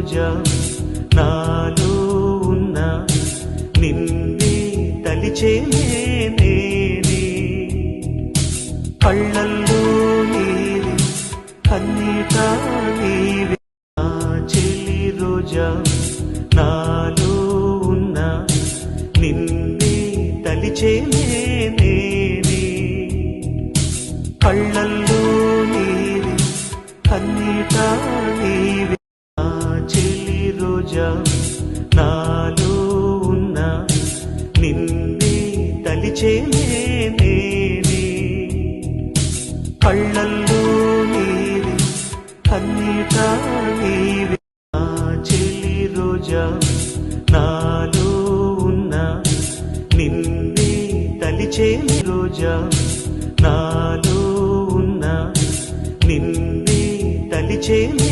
రోజా నాలో ఉన్న నిన్నే తలిచేనే నేనే కళ్ళల్లో నీవే కన్నీట నీవే నా చెలి రోజా నాలో ఉన్న నిన్నే తలిచేనే నేనే కళ్ళల్లో నీవే కన్నీట నీవే నా చెలి రోజా నాలో ఉన్న నిన్నే తలిచేనే నేనే కళ్ళల్లో నీవే కన్నీట నీవే నా చెలి రోజా నాలో ఉన్న నిన్నే తలిచేనే రోజా నాలో ఉన్న నిన్నే తలిచేనే